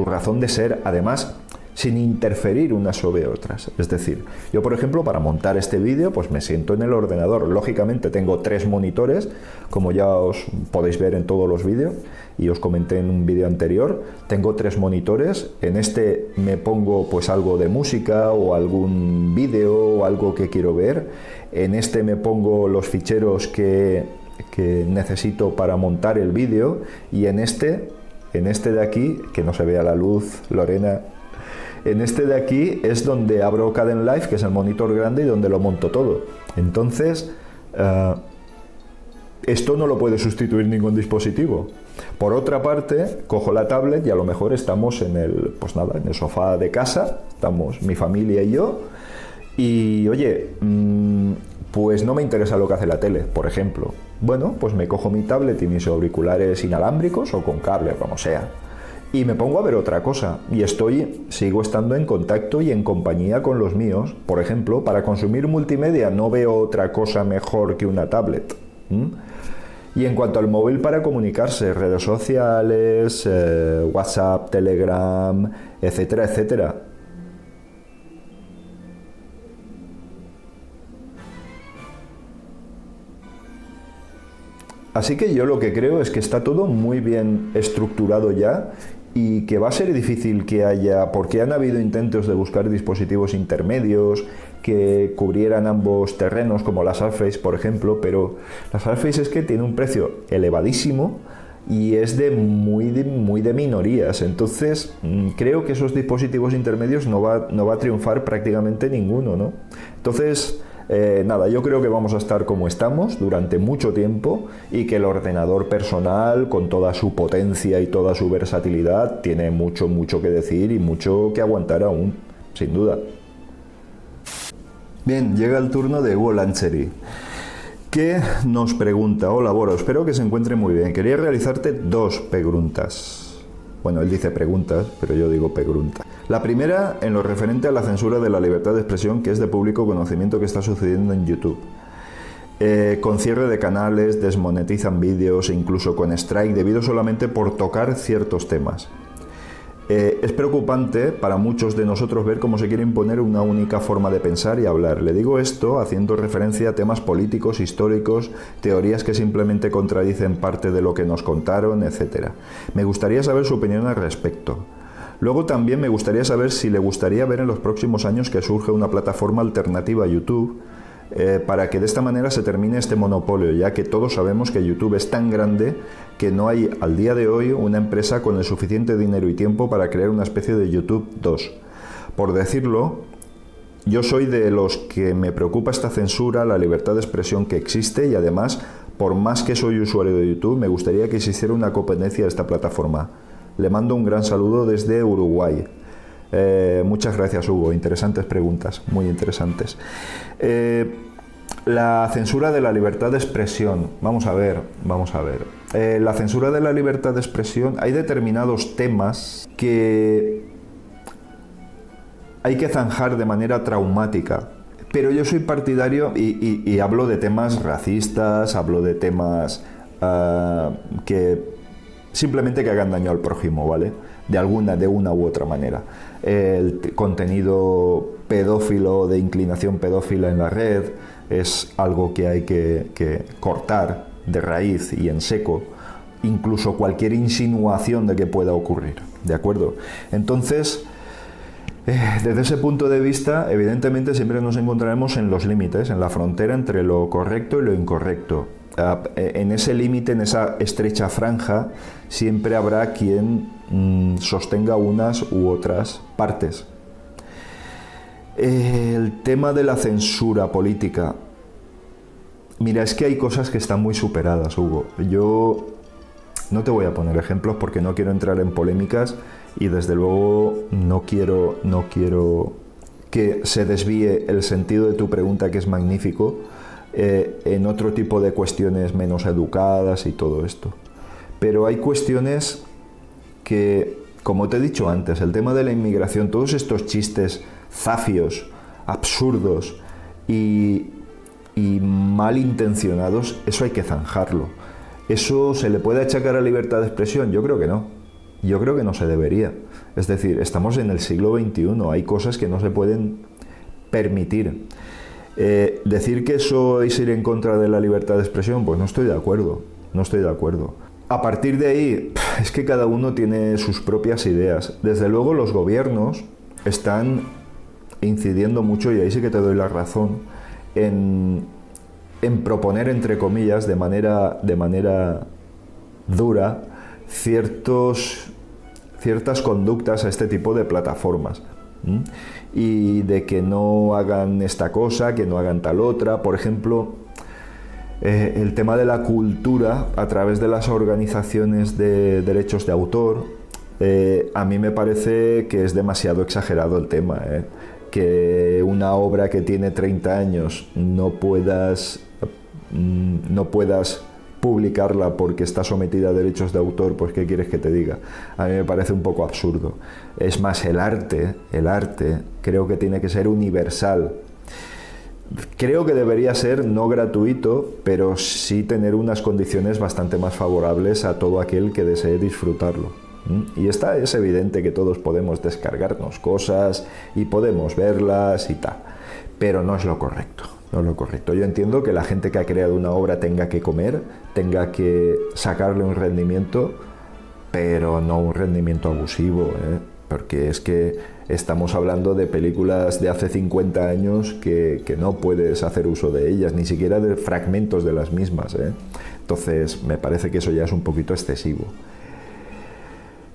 razón de ser, además sin interferir unas sobre otras. Es decir, yo por ejemplo, para montar este vídeo, pues me siento en el ordenador. Lógicamente tengo 3 monitores, como ya os podéis ver en todos los vídeos, y os comenté en un vídeo anterior. Tengo 3 monitores. En este me pongo pues algo de música o algún vídeo o algo que quiero ver. En este me pongo los ficheros que necesito para montar el vídeo, y en este de aquí, que no se vea la luz, Lorena, en este de aquí es donde abro Kdenlive, que es el monitor grande, y donde lo monto todo. Entonces, esto no lo puede sustituir ningún dispositivo. Por otra parte, cojo la tablet y a lo mejor estamos en el sofá de casa, estamos mi familia y yo, y oye, pues no me interesa lo que hace la tele, por ejemplo. Bueno, pues me cojo mi tablet y mis auriculares inalámbricos o con cable, como sea, y me pongo a ver otra cosa, y sigo estando en contacto y en compañía con los míos. Por ejemplo, para consumir multimedia no veo otra cosa mejor que una tablet. Y en cuanto al móvil, para comunicarse, redes sociales, WhatsApp, Telegram, etcétera, etcétera. Así que yo lo que creo es que está todo muy bien estructurado ya, y que va a ser difícil que haya, porque han habido intentos de buscar dispositivos intermedios que cubrieran ambos terrenos, como la Surface, por ejemplo, pero la Surface es que tiene un precio elevadísimo y es muy de minorías. Entonces creo que esos dispositivos intermedios no va a triunfar prácticamente ninguno, ¿no? Entonces, nada, yo creo que vamos a estar como estamos durante mucho tiempo, y que el ordenador personal, con toda su potencia y toda su versatilidad, tiene mucho que decir y mucho que aguantar aún, sin duda. Bien, llega el turno de Hugo Lancheri, que nos pregunta: hola Boro, espero que se encuentre muy bien. Quería realizarte 2 preguntas. Bueno, él dice preguntas, pero yo digo preguntas. La primera, en lo referente a la censura de la libertad de expresión, que es de público conocimiento que está sucediendo en YouTube. Con cierre de canales, desmonetizan vídeos e incluso con strike debido solamente por tocar ciertos temas. Es preocupante para muchos de nosotros ver cómo se quiere imponer una única forma de pensar y hablar. Le digo esto haciendo referencia a temas políticos, históricos, teorías que simplemente contradicen parte de lo que nos contaron, etc. Me gustaría saber su opinión al respecto. Luego también me gustaría saber si le gustaría ver en los próximos años que surge una plataforma alternativa a YouTube, para que de esta manera se termine este monopolio, ya que todos sabemos que YouTube es tan grande que no hay al día de hoy una empresa con el suficiente dinero y tiempo para crear una especie de YouTube 2. Por decirlo, yo soy de los que me preocupa esta censura, la libertad de expresión que existe, y además, por más que soy usuario de YouTube, me gustaría que se hiciera una competencia de esta plataforma. Le mando un gran saludo desde Uruguay. Muchas gracias, Hugo. Interesantes preguntas, muy interesantes. La censura de la libertad de expresión. Vamos a ver. La censura de la libertad de expresión, hay determinados temas que hay que zanjar de manera traumática. Pero yo soy partidario y hablo de temas racistas, hablo de temas que simplemente que hagan daño al prójimo, ¿vale? De una u otra manera. El contenido pedófilo, de inclinación pedófila en la red, es algo que hay que cortar de raíz y en seco, incluso cualquier insinuación de que pueda ocurrir, ¿de acuerdo? Entonces, desde ese punto de vista, evidentemente siempre nos encontraremos en los límites, en la frontera entre lo correcto y lo incorrecto. En ese límite, en esa estrecha franja, siempre habrá quien sostenga unas u otras partes. El tema de la censura política. Mira, es que hay cosas que están muy superadas, Hugo. Yo no te voy a poner ejemplos porque no quiero entrar en polémicas y desde luego no quiero que se desvíe el sentido de tu pregunta, que es magnífico, en otro tipo de cuestiones menos educadas y todo esto. Pero hay cuestiones que, como te he dicho antes, el tema de la inmigración, todos estos chistes zafios, absurdos y malintencionados, eso hay que zanjarlo. ¿Eso se le puede achacar a libertad de expresión? Yo creo que no. Yo creo que no se debería. Es decir, estamos en el siglo XXI, hay cosas que no se pueden permitir. Decir que eso es ir en contra de la libertad de expresión, pues no estoy de acuerdo. A partir de ahí, es que cada uno tiene sus propias ideas. Desde luego los gobiernos están incidiendo mucho, y ahí sí que te doy la razón, en proponer, entre comillas, de manera dura, ciertas conductas a este tipo de plataformas. Y de que no hagan esta cosa, que no hagan tal otra. Por ejemplo, el tema de la cultura a través de las organizaciones de derechos de autor, a mí me parece que es demasiado exagerado el tema, que una obra que tiene 30 años no puedas publicarla porque está sometida a derechos de autor, pues ¿qué quieres que te diga? A mí me parece un poco absurdo. Es más, el arte creo que tiene que ser universal. Creo que debería ser no gratuito, pero sí tener unas condiciones bastante más favorables a todo aquel que desee disfrutarlo. Y es evidente que todos podemos descargarnos cosas y podemos verlas y tal, pero no es lo correcto. No es lo correcto. Yo entiendo que la gente que ha creado una obra tenga que comer, tenga que sacarle un rendimiento, pero no un rendimiento abusivo, porque es que estamos hablando de películas de hace 50 años que no puedes hacer uso de ellas, ni siquiera de fragmentos de las mismas. Entonces, me parece que eso ya es un poquito excesivo.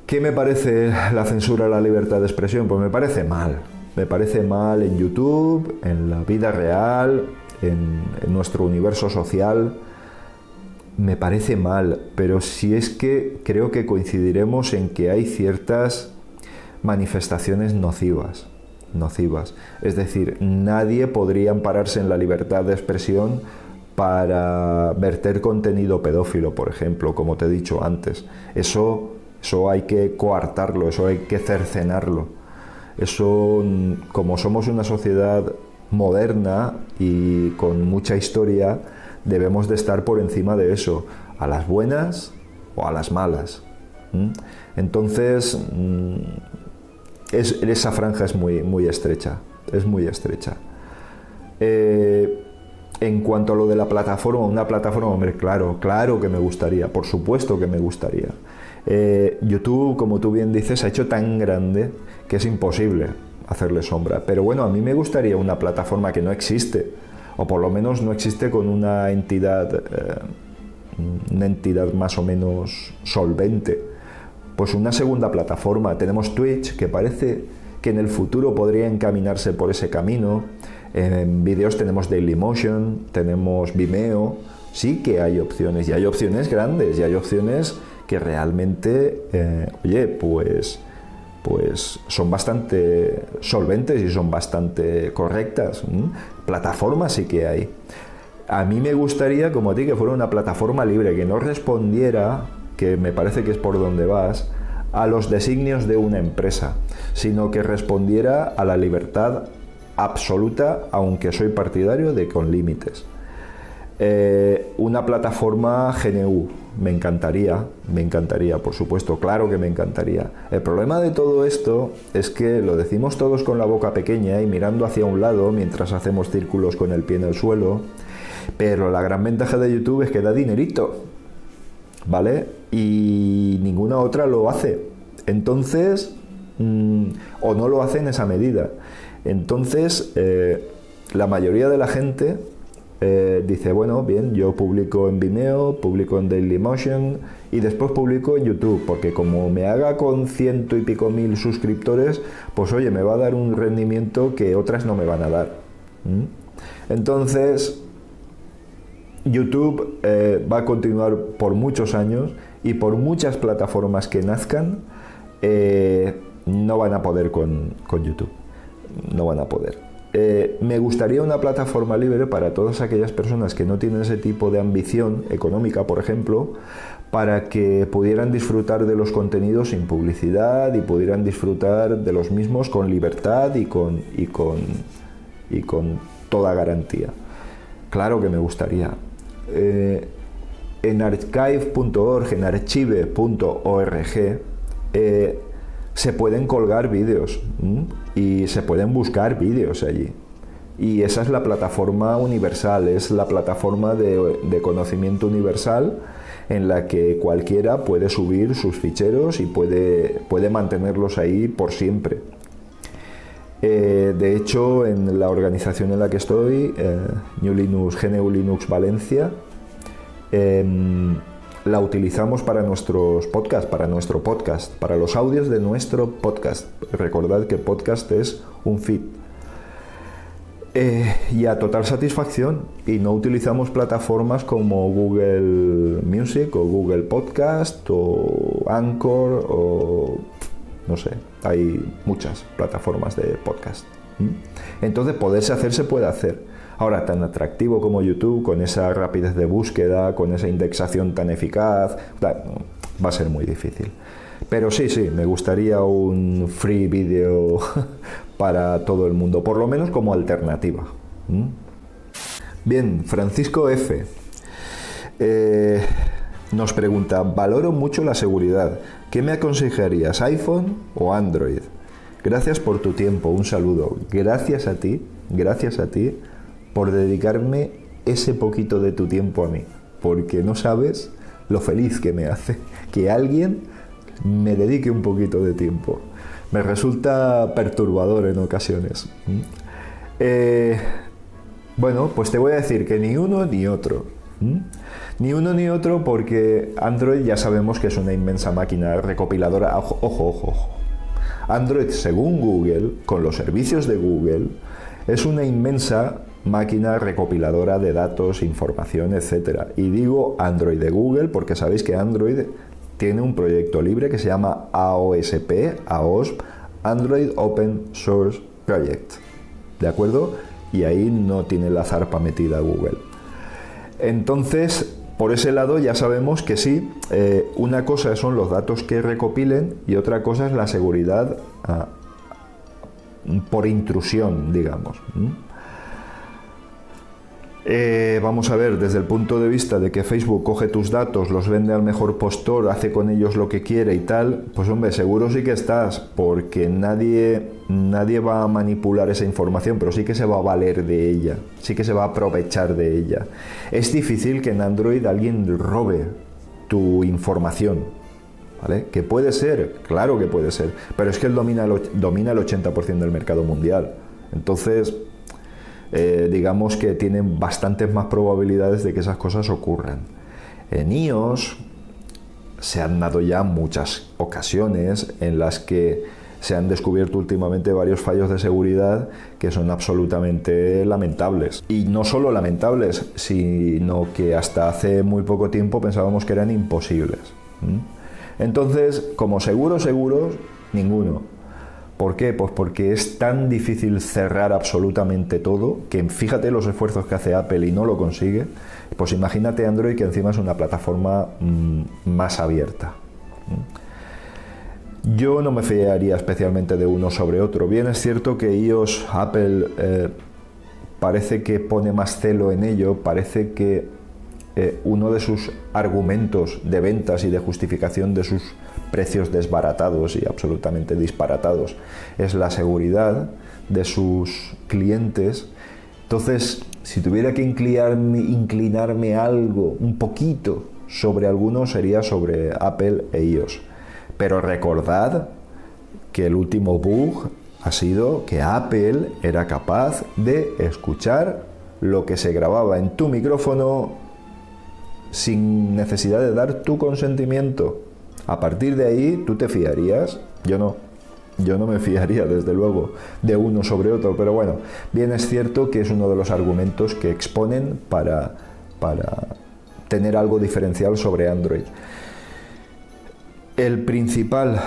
¿Qué me parece la censura a la libertad de expresión? Pues me parece mal. Me parece mal en YouTube, en la vida real, en nuestro universo social. Me parece mal, pero si es que creo que coincidiremos en que hay ciertas manifestaciones nocivas. Es decir, nadie podría ampararse en la libertad de expresión para verter contenido pedófilo, por ejemplo, como te he dicho antes. Eso hay que coartarlo, eso hay que cercenarlo. Eso, como somos una sociedad moderna y con mucha historia, debemos de estar por encima de eso, a las buenas o a las malas. Entonces, esa franja es muy estrecha, En cuanto a lo de la plataforma, una plataforma, hombre, claro que me gustaría, por supuesto que me gustaría. YouTube, como tú bien dices, ha hecho tan grande que es imposible hacerle sombra. Pero bueno, a mí me gustaría una plataforma que no existe, o por lo menos no existe con una entidad más o menos solvente. Pues una segunda plataforma. Tenemos Twitch, que parece que en el futuro podría encaminarse por ese camino. En vídeos tenemos Dailymotion, tenemos Vimeo. Sí que hay opciones, y hay opciones grandes, y hay opciones que realmente, pues son bastante solventes y son bastante correctas. Plataformas sí que hay. A mí me gustaría, como a ti, que fuera una plataforma libre, que no respondiera, que me parece que es por donde vas, a los designios de una empresa, sino que respondiera a la libertad absoluta, aunque soy partidario de con límites. Una plataforma GNU, me encantaría, por supuesto, claro que me encantaría. El problema de todo esto es que lo decimos todos con la boca pequeña y mirando hacia un lado mientras hacemos círculos con el pie en el suelo, pero la gran ventaja de YouTube es que da dinerito, ¿vale? Y ninguna otra lo hace. Entonces, o no lo hace en esa medida. Entonces, la mayoría de la gente dice, bueno, bien, yo publico en Vimeo, publico en Dailymotion y después publico en YouTube, porque como me haga con 100 y pico mil suscriptores, pues oye, me va a dar un rendimiento que otras no me van a dar. Entonces, YouTube va a continuar por muchos años y por muchas plataformas que nazcan, no van a poder con YouTube. No van a poder. Me gustaría una plataforma libre para todas aquellas personas que no tienen ese tipo de ambición económica, por ejemplo, para que pudieran disfrutar de los contenidos sin publicidad y pudieran disfrutar de los mismos con libertad y con toda garantía. Claro que me gustaría. En archive.org, en archive.org, se pueden colgar vídeos y se pueden buscar vídeos allí. Y esa es la plataforma universal, es la plataforma de conocimiento universal en la que cualquiera puede subir sus ficheros y puede mantenerlos ahí por siempre. De hecho, en la organización en la que estoy, GNU Linux Valencia, la utilizamos para nuestros podcasts, para nuestro podcast, para los audios de nuestro podcast. Recordad que podcast es un feed. Y a total satisfacción, y no utilizamos plataformas como Google Music o Google Podcast o Anchor o no sé, hay muchas plataformas de podcast. Entonces poderse hacer se puede hacer. Ahora, tan atractivo como YouTube, con esa rapidez de búsqueda, con esa indexación tan eficaz, va a ser muy difícil. Pero sí, me gustaría un free video para todo el mundo, por lo menos como alternativa. Bien, Francisco F. Nos pregunta, valoro mucho la seguridad. ¿Qué me aconsejarías, iPhone o Android? Gracias por tu tiempo, un saludo. Gracias a ti por dedicarme ese poquito de tu tiempo a mí, porque no sabes lo feliz que me hace que alguien me dedique un poquito de tiempo. Me resulta perturbador en ocasiones. Bueno, pues te voy a decir que ni uno ni otro. Ni uno ni otro, porque Android ya sabemos que es una inmensa máquina recopiladora. Ojo. Android, según Google, con los servicios de Google, es una inmensa máquina recopiladora de datos, información, etc. Y digo Android de Google porque sabéis que Android tiene un proyecto libre que se llama AOSP, Android Open Source Project. ¿De acuerdo? Y ahí no tiene la zarpa metida Google. Entonces, por ese lado ya sabemos que sí, una cosa son los datos que recopilen y otra cosa es la seguridad por intrusión, digamos. Vamos a ver, desde el punto de vista de que Facebook coge tus datos, los vende al mejor postor, hace con ellos lo que quiere y tal, pues hombre, seguro sí que estás, porque nadie va a manipular esa información, pero sí que se va a valer de ella, sí que se va a aprovechar de ella. Es difícil que en Android alguien robe tu información, ¿vale? Que puede ser, claro que puede ser, pero es que él domina el 80% del mercado mundial. Entonces, digamos que tienen bastantes más probabilidades de que esas cosas ocurran. En iOS se han dado ya muchas ocasiones en las que se han descubierto últimamente varios fallos de seguridad que son absolutamente lamentables. Y no solo lamentables, sino que hasta hace muy poco tiempo pensábamos que eran imposibles. Entonces, como seguros, ninguno. ¿Por qué? Pues porque es tan difícil cerrar absolutamente todo, que fíjate los esfuerzos que hace Apple y no lo consigue. Pues imagínate Android, que encima es una plataforma más abierta. Yo no me fiaría especialmente de uno sobre otro. Bien es cierto que iOS, Apple, parece que pone más celo en ello, parece que uno de sus argumentos de ventas y de justificación de sus precios desbaratados y absolutamente disparatados es la seguridad de sus clientes. Entonces, si tuviera que inclinarme algo, un poquito, sobre alguno, sería sobre Apple e iOS. Pero recordad que el último bug ha sido que Apple era capaz de escuchar lo que se grababa en tu micrófono sin necesidad de dar tu consentimiento. A partir de ahí, ¿tú te fiarías? Yo no. Yo no me fiaría, desde luego, de uno sobre otro, pero bueno, bien es cierto que es uno de los argumentos que exponen para tener algo diferencial sobre Android. El principal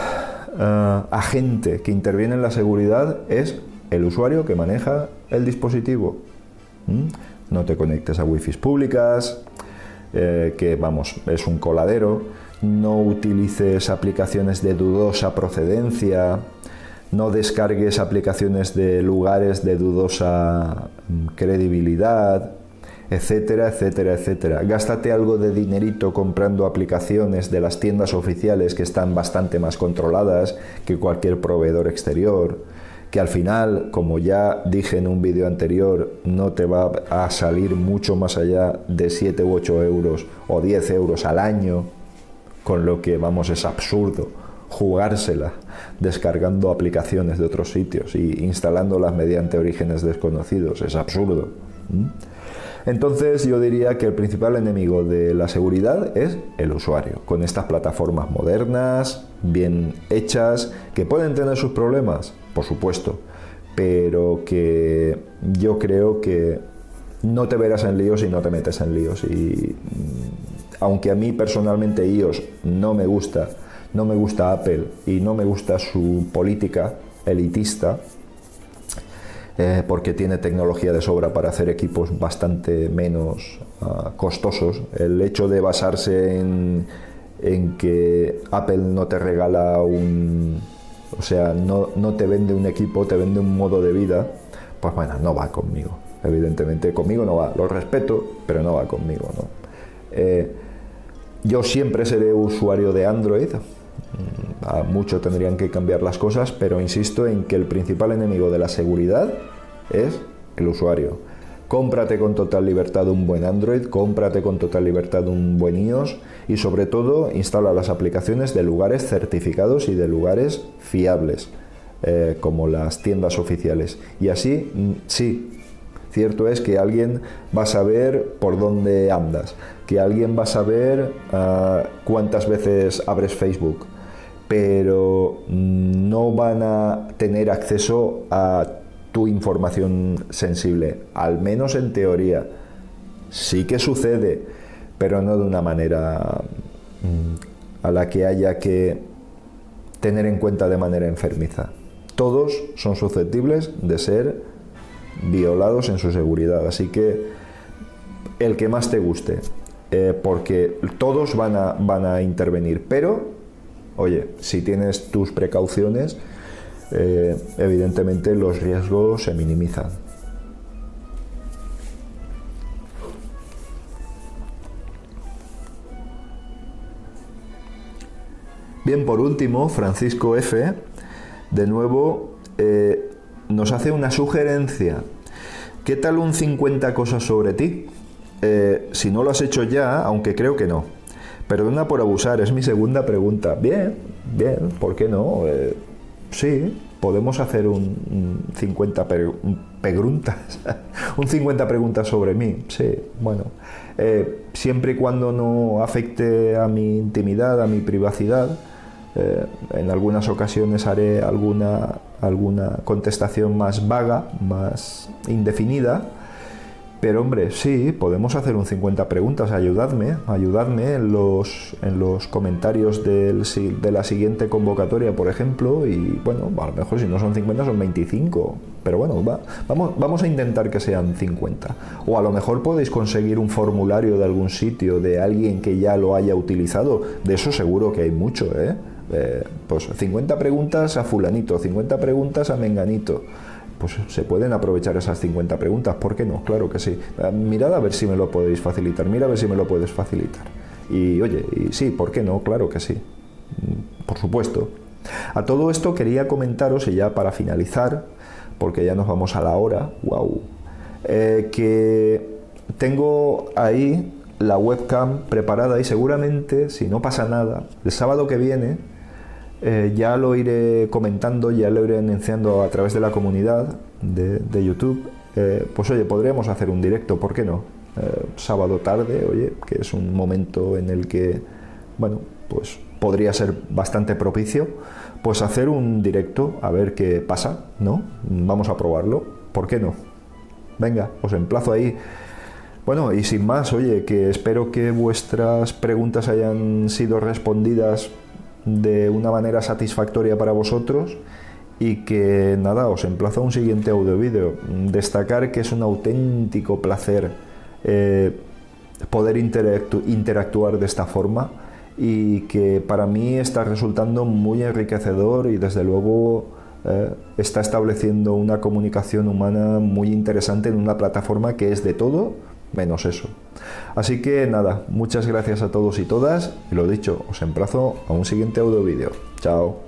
agente que interviene en la seguridad es el usuario que maneja el dispositivo. No te conectes a wifi públicas, que vamos, es un coladero. No utilices aplicaciones de dudosa procedencia, no descargues aplicaciones de lugares de dudosa credibilidad, etcétera, etcétera, etcétera. Gástate algo de dinerito comprando aplicaciones de las tiendas oficiales que están bastante más controladas que cualquier proveedor exterior, que al final, como ya dije en un vídeo anterior, no te va a salir mucho más allá de 7 u 8 euros o 10 euros al año, con lo que, vamos, es absurdo jugársela descargando aplicaciones de otros sitios y instalándolas mediante orígenes desconocidos. Es absurdo. Entonces yo diría que el principal enemigo de la seguridad es el usuario, con estas plataformas modernas, bien hechas, que pueden tener sus problemas, por supuesto, pero que yo creo que no te verás en líos si no te metes en líos. Y aunque a mí personalmente iOS no me gusta Apple y no me gusta su política elitista, porque tiene tecnología de sobra para hacer equipos bastante menos costosos. El hecho de basarse en que Apple no te regala o sea, no te vende un equipo, te vende un modo de vida, pues bueno, no va conmigo. Evidentemente conmigo no va, lo respeto, pero no va conmigo, ¿no? Yo siempre seré usuario de Android. A mucho tendrían que cambiar las cosas, pero insisto en que el principal enemigo de la seguridad es el usuario. Cómprate con total libertad un buen Android, cómprate con total libertad un buen iOS y sobre todo instala las aplicaciones de lugares certificados y de lugares fiables, como las tiendas oficiales. Y así, sí, cierto es que alguien va a saber por dónde andas, que alguien va a saber cuántas veces abres Facebook, pero no van a tener acceso a tu información sensible, al menos en teoría. Sí que sucede, pero no de una manera a la que haya que tener en cuenta de manera enfermiza. Todos son susceptibles de ser violados en su seguridad, así que el que más te guste, porque todos van a intervenir, pero oye, si tienes tus precauciones, evidentemente los riesgos se minimizan. Bien, por último, Francisco F. de nuevo nos hace una sugerencia. ¿Qué tal un 50 cosas sobre ti? Si no lo has hecho ya, aunque creo que no. Perdona por abusar, es mi segunda pregunta. Bien, ¿por qué no? Sí, podemos hacer un 50 preguntas. Un 50 preguntas sobre mí. Sí, bueno. Siempre y cuando no afecte a mi intimidad, a mi privacidad. En algunas ocasiones haré alguna contestación más vaga, más indefinida, pero hombre, sí, podemos hacer un 50 preguntas. Ayudadme en los comentarios de la siguiente convocatoria, por ejemplo, y bueno, a lo mejor si no son 50 son 25, pero bueno, vamos a intentar que sean 50, o a lo mejor podéis conseguir un formulario de algún sitio, de alguien que ya lo haya utilizado. De eso seguro que hay mucho, pues 50 preguntas a fulanito, 50 preguntas a menganito. Pues se pueden aprovechar esas 50 preguntas, ¿por qué no? Claro que sí. Mirad a ver si me lo podéis facilitar, mira a ver si me lo puedes facilitar. Y oye, y sí, ¿por qué no? Claro que sí. Por supuesto. A todo esto quería comentaros, y ya para finalizar, porque ya nos vamos a la hora, wow, que tengo ahí la webcam preparada y seguramente, si no pasa nada, el sábado que viene ya lo iré comentando, ya lo iré anunciando a través de la comunidad de YouTube. Pues oye, podríamos hacer un directo, ¿por qué no? Sábado tarde, oye, que es un momento en el que, bueno, pues podría ser bastante propicio, pues hacer un directo, a ver qué pasa, ¿no? Vamos a probarlo, ¿por qué no? Venga, os emplazo ahí. Bueno, y sin más, oye, que espero que vuestras preguntas hayan sido respondidas de una manera satisfactoria para vosotros y que nada, os emplazo a un siguiente audio vídeo. Destacar que es un auténtico placer poder interactuar de esta forma y que para mí está resultando muy enriquecedor y desde luego está estableciendo una comunicación humana muy interesante en una plataforma que es de todo menos eso. Así que nada, muchas gracias a todos y todas y lo dicho, os emplazo a un siguiente audio vídeo. Chao.